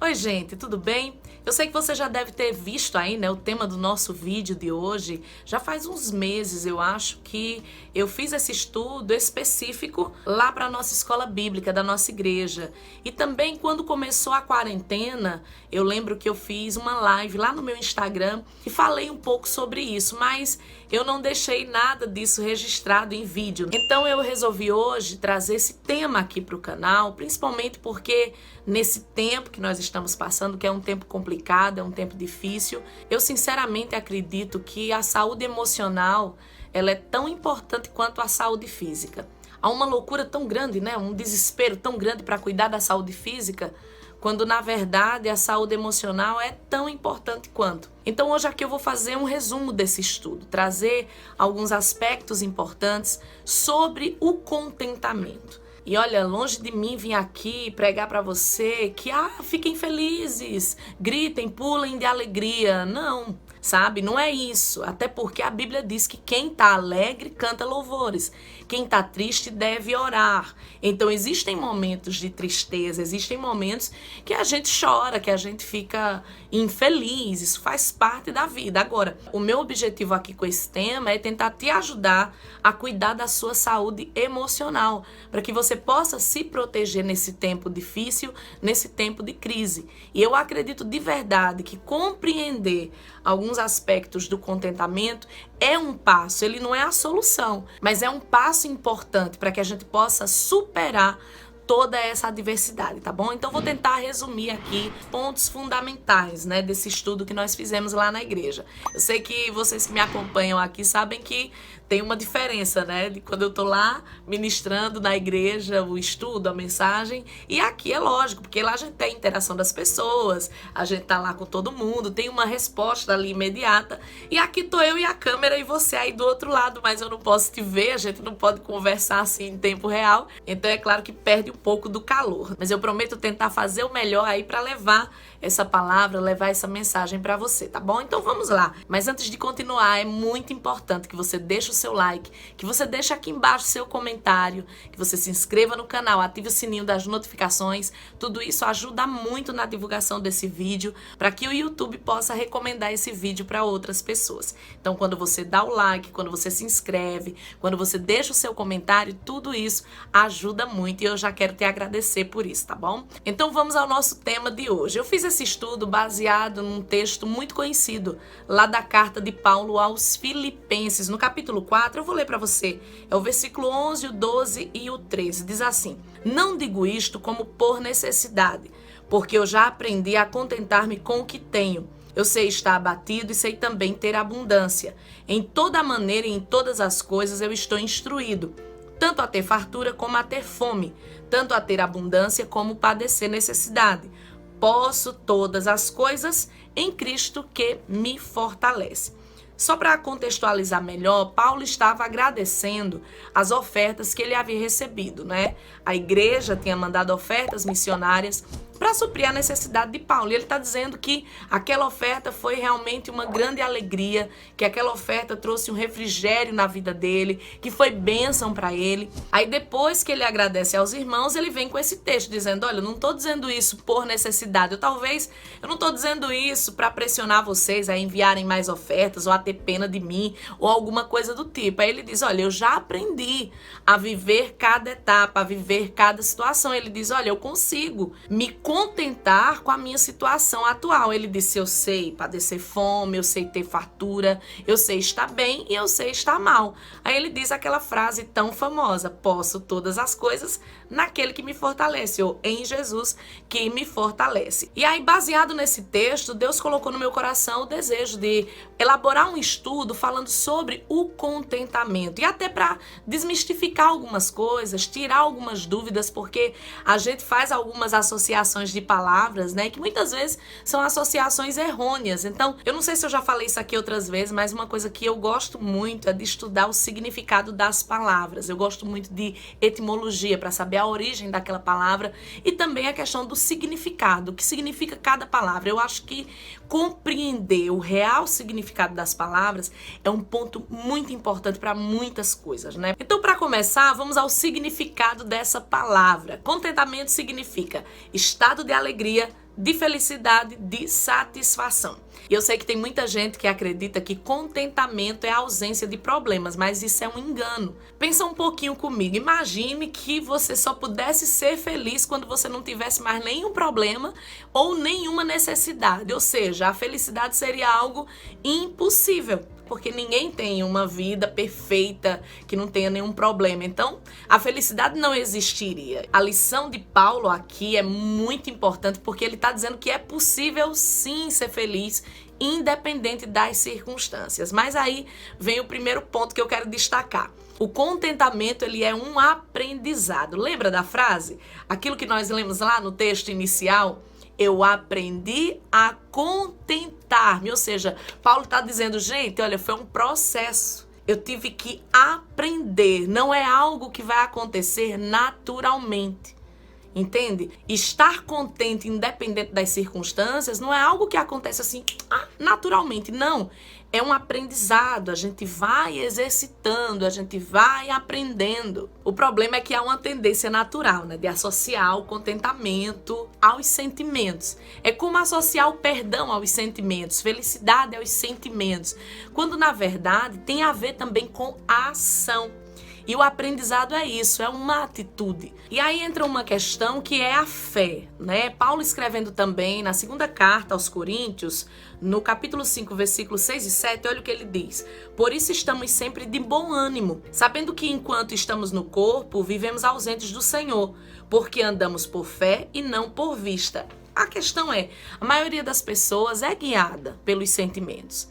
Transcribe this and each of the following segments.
Oi, gente, tudo bem? Eu sei que você já deve ter visto aí, né, o tema do nosso vídeo de hoje. Já faz uns meses, eu acho, que eu fiz esse estudo específico lá para a nossa escola bíblica da nossa igreja. E também quando começou a quarentena, eu lembro que eu fiz uma live lá no meu Instagram e falei um pouco sobre isso, mas eu não deixei nada disso registrado em vídeo. Então eu resolvi hoje trazer esse tema aqui para o canal, principalmente porque nesse tempo que nós estamos passando, que é um tempo complicado, é um tempo difícil, eu sinceramente acredito que a saúde emocional, ela é tão importante quanto a saúde física. Há uma loucura tão grande, né? Um desespero tão grande para cuidar da saúde física, quando na verdade a saúde emocional é tão importante quanto. Então hoje aqui eu vou fazer um resumo desse estudo, trazer alguns aspectos importantes sobre o contentamento. E olha, longe de mim vir aqui pregar para você que fiquem felizes, gritem, pulem de alegria. Não, sabe? Não é isso. Até porque a Bíblia diz que quem tá alegre canta louvores. Quem tá triste deve orar. Então existem momentos de tristeza, existem momentos que a gente chora, que a gente fica infeliz. Isso faz parte da vida. Agora, o meu objetivo aqui com esse tema é tentar te ajudar a cuidar da sua saúde emocional, para que você possa se proteger nesse tempo difícil, nesse tempo de crise. E eu acredito de verdade que compreender alguns aspectos do contentamento é um passo, ele não é a solução, mas é um passo importante para que a gente possa superar toda essa adversidade, tá bom? Então vou tentar resumir aqui pontos fundamentais, né, desse estudo que nós fizemos lá na igreja. Eu sei que vocês que me acompanham aqui sabem que tem uma diferença, né, de quando eu tô lá ministrando na igreja o estudo, a mensagem, e aqui é lógico, porque lá a gente tem a interação das pessoas, a gente tá lá com todo mundo, tem uma resposta ali imediata, e aqui tô eu e a câmera e você aí do outro lado, mas eu não posso te ver, a gente não pode conversar assim em tempo real, então é claro que perde um pouco do calor, mas eu prometo tentar fazer o melhor aí para levar essa palavra, levar essa mensagem para você, tá bom? Então vamos lá. Mas antes de continuar, é muito importante que você deixe o seu like, que você deixe aqui embaixo seu comentário, que você se inscreva no canal, ative o sininho das notificações. Tudo isso ajuda muito na divulgação desse vídeo, para que o YouTube possa recomendar esse vídeo para outras pessoas. Então quando você dá o like, quando você se inscreve, quando você deixa o seu comentário, tudo isso ajuda muito e eu já quero te agradecer por isso, tá bom? Então vamos ao nosso tema de hoje. Eu fiz esse estudo baseado num texto muito conhecido lá da carta de Paulo aos Filipenses, no capítulo 4, eu vou ler para você. É o versículo 11, o 12 e o 13. Diz assim: "Não digo isto como por necessidade, porque eu já aprendi a contentar-me com o que tenho. Eu sei estar abatido e sei também ter abundância. Em toda maneira e em todas as coisas eu estou instruído, tanto a ter fartura como a ter fome, tanto a ter abundância como padecer necessidade. Posso todas as coisas em Cristo que me fortalece." Só para contextualizar melhor, Paulo estava agradecendo as ofertas que ele havia recebido, né? A igreja tinha mandado ofertas missionárias para suprir a necessidade de Paulo. E ele está dizendo que aquela oferta foi realmente uma grande alegria, que aquela oferta trouxe um refrigério na vida dele, que foi bênção para ele. Aí depois que ele agradece aos irmãos, ele vem com esse texto dizendo: olha, eu não estou dizendo isso por necessidade, eu não estou dizendo isso para pressionar vocês a enviarem mais ofertas ou a ter pena de mim ou alguma coisa do tipo. Aí ele diz: olha, eu já aprendi a viver cada etapa, a viver cada situação. Ele diz: olha, eu consigo me contentar com a minha situação atual. Ele disse: eu sei padecer fome, eu sei ter fartura, eu sei estar bem e eu sei estar mal. Aí ele diz aquela frase tão famosa: posso todas as coisas naquele que me fortalece, ou em Jesus que me fortalece. E aí, baseado nesse texto, Deus colocou no meu coração o desejo de elaborar um estudo falando sobre o contentamento, e até para desmistificar algumas coisas, tirar algumas dúvidas, porque a gente faz algumas associações de palavras, né, que muitas vezes são associações errôneas. Então, eu não sei se eu já falei isso aqui outras vezes, mas uma coisa que eu gosto muito é de estudar o significado das palavras. Eu gosto muito de etimologia, para saber a origem daquela palavra e também a questão do significado, o que significa cada palavra. Eu acho que compreender o real significado das palavras é um ponto muito importante para muitas coisas, né? Então, para começar, vamos ao significado dessa palavra. Contentamento significa estado de alegria, de felicidade, de satisfação. E eu sei que tem muita gente que acredita que contentamento é a ausência de problemas, mas isso é um engano. Pensa um pouquinho comigo. Imagine que você só pudesse ser feliz quando você não tivesse mais nenhum problema ou nenhuma necessidade. Ou seja, a felicidade seria algo impossível, porque ninguém tem uma vida perfeita que não tenha nenhum problema. Então, a felicidade não existiria. A lição de Paulo aqui é muito importante, porque ele está dizendo que é possível sim ser feliz, independente das circunstâncias. Mas aí vem o primeiro ponto que eu quero destacar. O contentamento, ele é um aprendizado. Lembra da frase? Aquilo que nós lemos lá no texto inicial? Eu aprendi a contentar-me. Ou seja, Paulo está dizendo, gente, olha, foi um processo. Eu tive que aprender. Não é algo que vai acontecer naturalmente. Entende? Estar contente, independente das circunstâncias, não é algo que acontece assim, naturalmente. Não. É um aprendizado, a gente vai exercitando, a gente vai aprendendo. O problema é que há uma tendência natural, né, de associar o contentamento aos sentimentos. É como associar o perdão aos sentimentos, felicidade aos sentimentos, quando na verdade tem a ver também com a ação. E o aprendizado é isso, é uma atitude. E aí entra uma questão que é a fé, né? Paulo escrevendo também na segunda carta aos Coríntios, no capítulo 5, versículos 6 e 7, olha o que ele diz. Por isso estamos sempre de bom ânimo, sabendo que enquanto estamos no corpo, vivemos ausentes do Senhor, porque andamos por fé e não por vista. A questão é, a maioria das pessoas é guiada pelos sentimentos.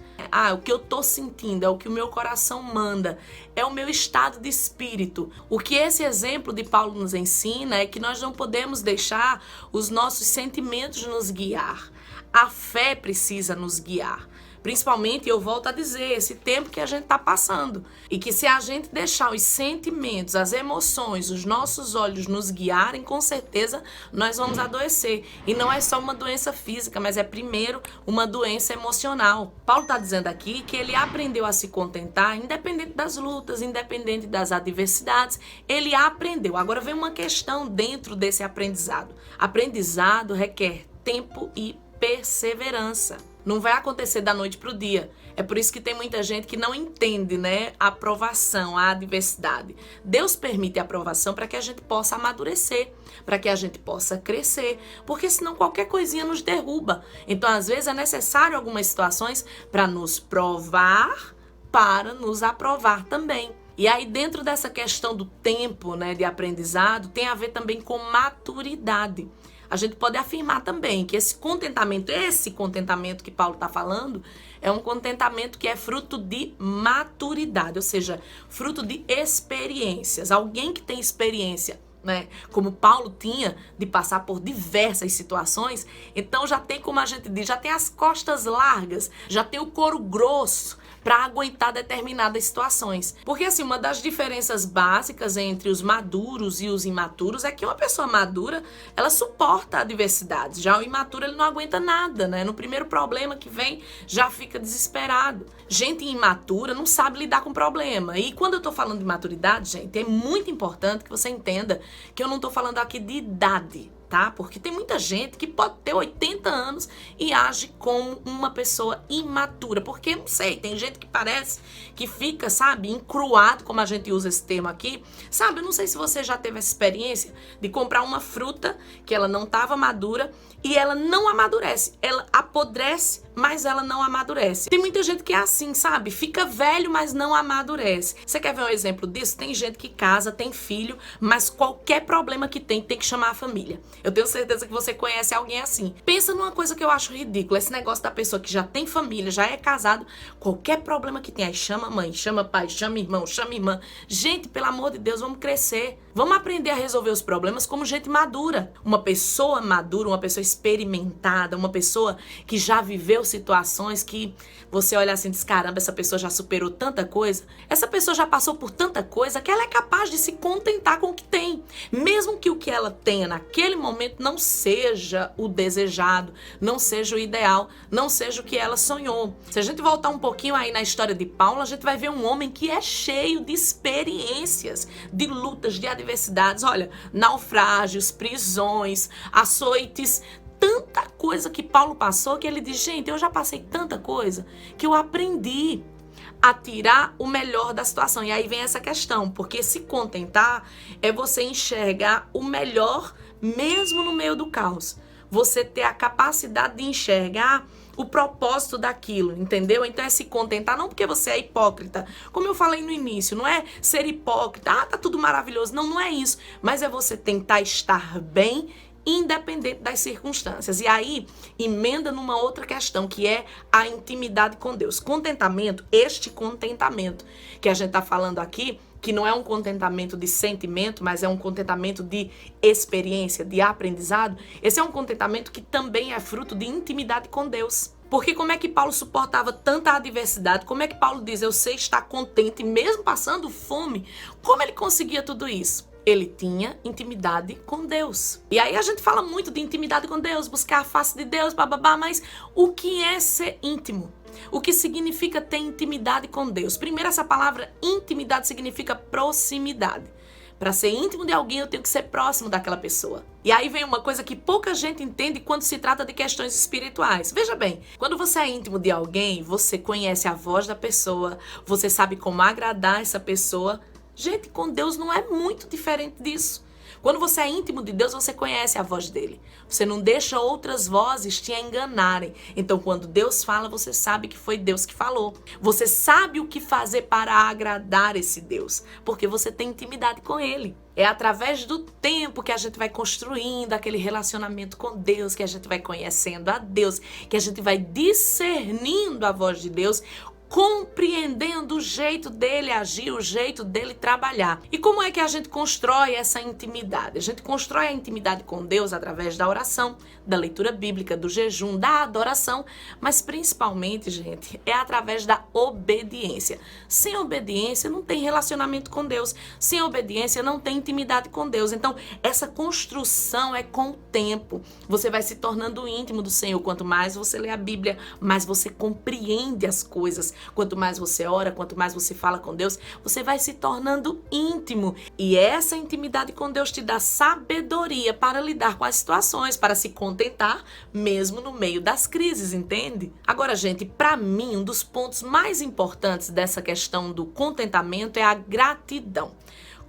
O que eu tô sentindo, é o que o meu coração manda, é o meu estado de espírito. O que esse exemplo de Paulo nos ensina é que nós não podemos deixar os nossos sentimentos nos guiar. A fé precisa nos guiar. Principalmente, eu volto a dizer, esse tempo que a gente está passando. E que se a gente deixar os sentimentos, as emoções, os nossos olhos nos guiarem, com certeza nós vamos adoecer. E não é só uma doença física, mas é primeiro uma doença emocional. Paulo está dizendo aqui que ele aprendeu a se contentar, independente das lutas, independente das adversidades. Ele aprendeu. Agora vem uma questão dentro desse aprendizado. Aprendizado requer tempo e perseverança. Não vai acontecer da noite para o dia. É por isso que tem muita gente que não entende, né, a aprovação, a adversidade. Deus permite a aprovação para que a gente possa amadurecer, para que a gente possa crescer, porque senão qualquer coisinha nos derruba. Então, às vezes, é necessário algumas situações para nos provar, para nos aprovar também. E aí, dentro dessa questão do tempo, né, de aprendizado, tem a ver também com maturidade. A gente pode afirmar também que esse contentamento que Paulo está falando, é um contentamento que é fruto de maturidade, ou seja, fruto de experiências. Alguém que tem experiência, né, como Paulo tinha, de passar por diversas situações, então já tem, como a gente diz, já tem as costas largas, já tem o couro grosso para aguentar determinadas situações. Porque assim, uma das diferenças básicas entre os maduros e os imaturos é que uma pessoa madura, ela suporta adversidades. Já o imaturo, ele não aguenta nada, né? No primeiro problema que vem, já fica desesperado. Gente imatura não sabe lidar com problema. E quando eu tô falando de maturidade, gente, é muito importante que você entenda que eu não tô falando aqui de idade, tá? Porque tem muita gente que pode ter 80 anos e age como uma pessoa imatura. Porque, não sei, tem gente que parece que fica, sabe, encruado, como a gente usa esse termo aqui. Sabe, eu não sei se você já teve essa experiência de comprar uma fruta que ela não estava madura e ela não amadurece. Ela apodrece, mas ela não amadurece. Tem muita gente que é assim, sabe? Fica velho, mas não amadurece. Você quer ver um exemplo disso? Tem gente que casa, tem filho, mas qualquer problema que tem que chamar a família. Eu tenho certeza que você conhece alguém assim. Pensa numa coisa que eu acho ridícula. Esse negócio da pessoa que já tem família, já é casado, qualquer problema que tem, aí chama a mãe, chama pai, chama irmão, chama irmã. Gente, pelo amor de Deus, vamos crescer. Vamos aprender a resolver os problemas como gente madura. Uma pessoa madura, uma pessoa experimentada, uma pessoa que já viveu situações que você olha assim e diz, caramba, essa pessoa já superou tanta coisa. Essa pessoa já passou por tanta coisa que ela é capaz de se contentar com o que tem. Mesmo que o que ela tenha naquele momento não seja o desejado, não seja o ideal, não seja o que ela sonhou. Se a gente voltar um pouquinho aí na história de Paulo, a gente vai ver um homem que é cheio de experiências, de lutas, de adversidades. Olha, naufrágios, prisões, açoites, tanta coisa que Paulo passou que ele diz, gente, eu já passei tanta coisa que eu aprendi a tirar o melhor da situação. E aí vem essa questão, porque se contentar é você enxergar o melhor mesmo no meio do caos. Você ter a capacidade de enxergar o propósito daquilo, entendeu? Então é se contentar, não porque você é hipócrita, como eu falei no início, não é ser hipócrita, tá tudo maravilhoso, não é isso, mas é você tentar estar bem, independente das circunstâncias. E aí, emenda numa outra questão, que é a intimidade com Deus. Contentamento, este contentamento que a gente tá falando aqui, que não é um contentamento de sentimento, mas é um contentamento de experiência, de aprendizado. Esse é um contentamento que também é fruto de intimidade com Deus. Porque como é que Paulo suportava tanta adversidade? Como é que Paulo diz, eu sei estar contente mesmo passando fome? Como ele conseguia tudo isso? Ele tinha intimidade com Deus. E aí a gente fala muito de intimidade com Deus, buscar a face de Deus, bababá, mas o que é ser íntimo? O que significa ter intimidade com Deus? Primeiro, essa palavra intimidade significa proximidade. Para ser íntimo de alguém, eu tenho que ser próximo daquela pessoa. E aí vem uma coisa que pouca gente entende quando se trata de questões espirituais. Veja bem, quando você é íntimo de alguém, você conhece a voz da pessoa, você sabe como agradar essa pessoa. Gente, com Deus não é muito diferente disso. Quando você é íntimo de Deus, você conhece a voz dele. Você não deixa outras vozes te enganarem. Então, quando Deus fala, você sabe que foi Deus que falou. Você sabe o que fazer para agradar esse Deus, porque você tem intimidade com ele. É através do tempo que a gente vai construindo aquele relacionamento com Deus, que a gente vai conhecendo a Deus, que a gente vai discernindo a voz de Deus, compreendendo o jeito dele agir, o jeito dele trabalhar. E como é que a gente constrói essa intimidade? A gente constrói a intimidade com Deus através da oração, da leitura bíblica, do jejum, da adoração, mas principalmente, gente, é através da obediência. Sem obediência não tem relacionamento com Deus. Sem obediência não tem intimidade com Deus. Então, essa construção é com o tempo. Você vai se tornando íntimo do Senhor. Quanto mais você lê a Bíblia, mais você compreende as coisas. Quanto mais você ora, quanto mais você fala com Deus, você vai se tornando íntimo. E essa intimidade com Deus te dá sabedoria para lidar com as situações, para se contentar mesmo no meio das crises, entende? Agora, gente, para mim, um dos pontos mais importantes dessa questão do contentamento é a gratidão.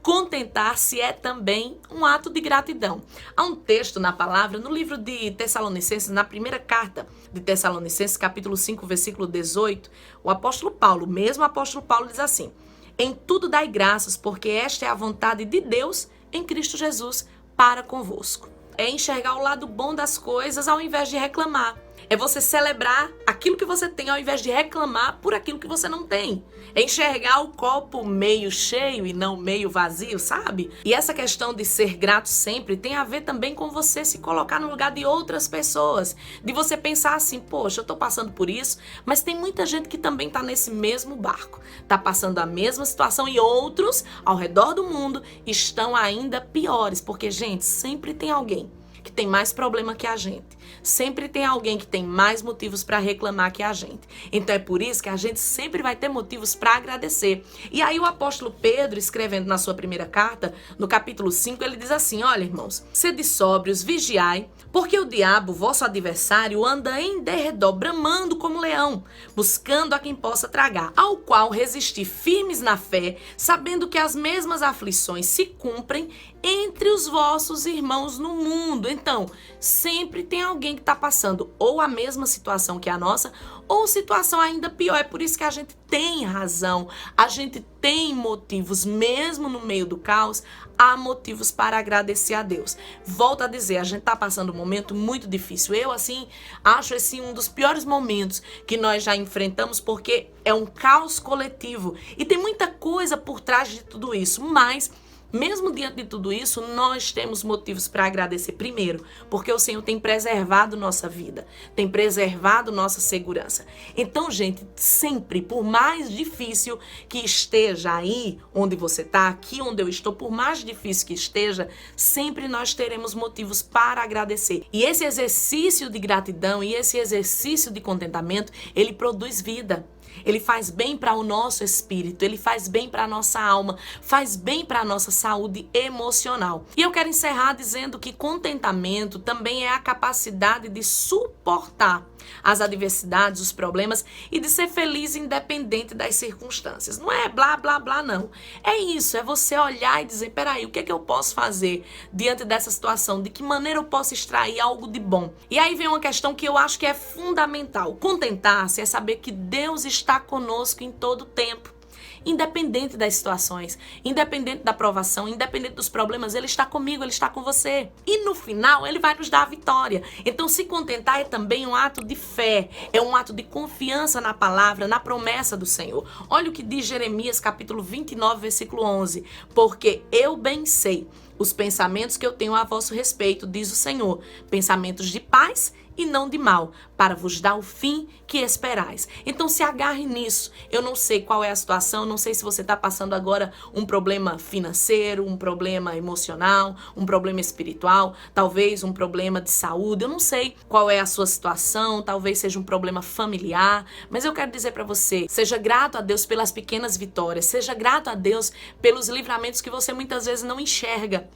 Contentar-se é também um ato de gratidão. Há um texto na palavra, no livro de Tessalonicenses, na primeira carta de Tessalonicenses, capítulo 5, versículo 18, o apóstolo Paulo, mesmo apóstolo Paulo, diz assim: em tudo dai graças, porque esta é a vontade de Deus em Cristo Jesus para convosco. É enxergar o lado bom das coisas ao invés de reclamar. É você celebrar aquilo que você tem ao invés de reclamar por aquilo que você não tem. É enxergar o copo meio cheio e não meio vazio, sabe? E essa questão de ser grato sempre tem a ver também com você se colocar no lugar de outras pessoas. De você pensar assim, poxa, eu tô passando por isso, mas tem muita gente que também tá nesse mesmo barco. Tá passando a mesma situação e outros ao redor do mundo estão ainda piores. Porque, gente, sempre tem alguém que tem mais problema que a gente. Sempre tem alguém que tem mais motivos para reclamar que a gente. Então é por isso que a gente sempre vai ter motivos para agradecer. E aí o apóstolo Pedro, escrevendo na sua primeira carta, no capítulo 5, ele diz assim: olha, irmãos, sede sóbrios, vigiai, porque o diabo, vosso adversário, anda em derredor, bramando como leão, buscando a quem possa tragar, ao qual resistir firmes na fé, sabendo que as mesmas aflições se cumprem entre os vossos irmãos no mundo. Então, sempre tem alguém que está passando ou a mesma situação que a nossa, ou situação ainda pior. É por isso que a gente tem razão, a gente tem motivos, mesmo no meio do caos, há motivos para agradecer a Deus. Volto a dizer, a gente está passando um momento muito difícil. Eu, assim, acho esse um dos piores momentos que nós já enfrentamos, porque é um caos coletivo. E tem muita coisa por trás de tudo isso, mas mesmo diante de tudo isso, nós temos motivos para agradecer. Primeiro, porque o Senhor tem preservado nossa vida, tem preservado nossa segurança. Então, gente, sempre, por mais difícil que esteja aí onde você está, aqui onde eu estou, por mais difícil que esteja, sempre nós teremos motivos para agradecer. E esse exercício de gratidão e esse exercício de contentamento, ele produz vida. Ele faz bem para o nosso espírito, ele faz bem para a nossa alma, faz bem para a nossa saúde emocional. E eu quero encerrar dizendo que contentamento também é a capacidade de suportar as adversidades, os problemas e de ser feliz independente das circunstâncias. Não é blá, blá, blá, não. É isso, é você olhar e dizer, peraí, o que é que eu posso fazer diante dessa situação? De que maneira eu posso extrair algo de bom? E aí vem uma questão que eu acho que é fundamental. Contentar-se é saber que Deus está conosco em todo o tempo. Independente das situações, independente da provação, independente dos problemas, Ele está comigo, Ele está com você. E no final, Ele vai nos dar a vitória. Então, se contentar é também um ato de fé, é um ato de confiança na palavra, na promessa do Senhor. Olha o que diz Jeremias, capítulo 29, versículo 11. Porque eu bem sei os pensamentos que eu tenho a vosso respeito, diz o Senhor, pensamentos de paz e não de mal, para vos dar o fim que esperais. Então se agarre nisso. Eu não sei qual é a situação, não sei se você está passando agora um problema financeiro, um problema emocional, um problema espiritual, talvez um problema de saúde, eu não sei qual é a sua situação, talvez seja um problema familiar, mas eu quero dizer para você, seja grato a Deus pelas pequenas vitórias, seja grato a Deus pelos livramentos que você muitas vezes não enxerga.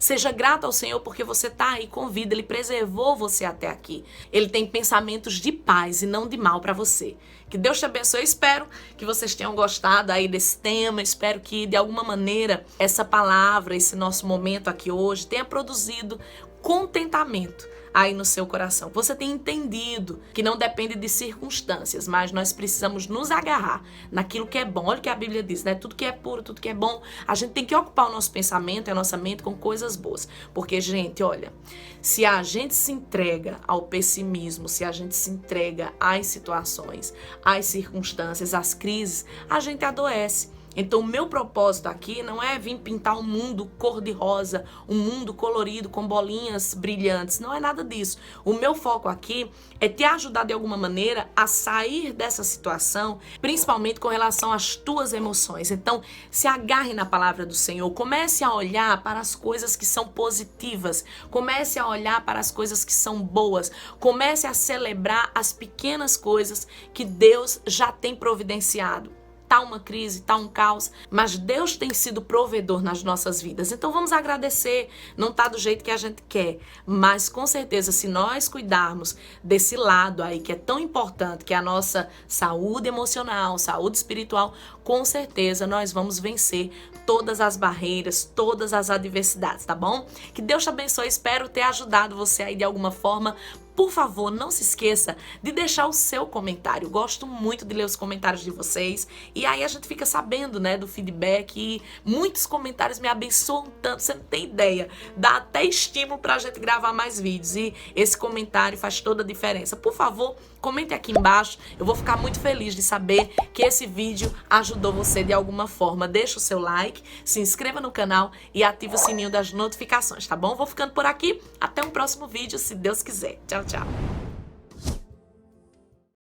Seja grato ao Senhor porque você está aí com vida, Ele preservou você até aqui. Ele tem pensamentos de paz e não de mal para você. Que Deus te abençoe. Eu espero que vocês tenham gostado aí desse tema. Espero que de alguma maneira essa palavra, esse nosso momento aqui hoje tenha produzido contentamento aí no seu coração. Você tem entendido que não depende de circunstâncias, mas nós precisamos nos agarrar naquilo que é bom. Olha o que a Bíblia diz, né? Tudo que é puro, tudo que é bom, a gente tem que ocupar o nosso pensamento e a nossa mente com coisas boas. Porque, gente, olha, se a gente se entrega ao pessimismo, se a gente se entrega às situações, às circunstâncias, às crises, a gente adoece. Então o meu propósito aqui não é vir pintar um mundo cor-de-rosa, um mundo colorido com bolinhas brilhantes, não é nada disso. O meu foco aqui é te ajudar de alguma maneira a sair dessa situação, principalmente com relação às tuas emoções. Então se agarre na palavra do Senhor, comece a olhar para as coisas que são positivas, comece a olhar para as coisas que são boas, comece a celebrar as pequenas coisas que Deus já tem providenciado. Tá uma crise, tá um caos, mas Deus tem sido provedor nas nossas vidas. Então vamos agradecer, não tá do jeito que a gente quer, mas com certeza se nós cuidarmos desse lado aí que é tão importante, que é a nossa saúde emocional, saúde espiritual, com certeza nós vamos vencer todas as barreiras, todas as adversidades, tá bom? Que Deus te abençoe, espero ter ajudado você aí de alguma forma. Por favor, não se esqueça de deixar o seu comentário. Gosto muito de ler os comentários de vocês. E aí a gente fica sabendo, né, do feedback. E muitos comentários me abençoam tanto, você não tem ideia. Dá até estímulo pra gente gravar mais vídeos. E esse comentário faz toda a diferença. Por favor, comente aqui embaixo. Eu vou ficar muito feliz de saber que esse vídeo ajudou você de alguma forma. Deixa o seu like, se inscreva no canal e ative o sininho das notificações, tá bom? Vou ficando por aqui. Até um próximo vídeo, se Deus quiser. Tchau, tchau.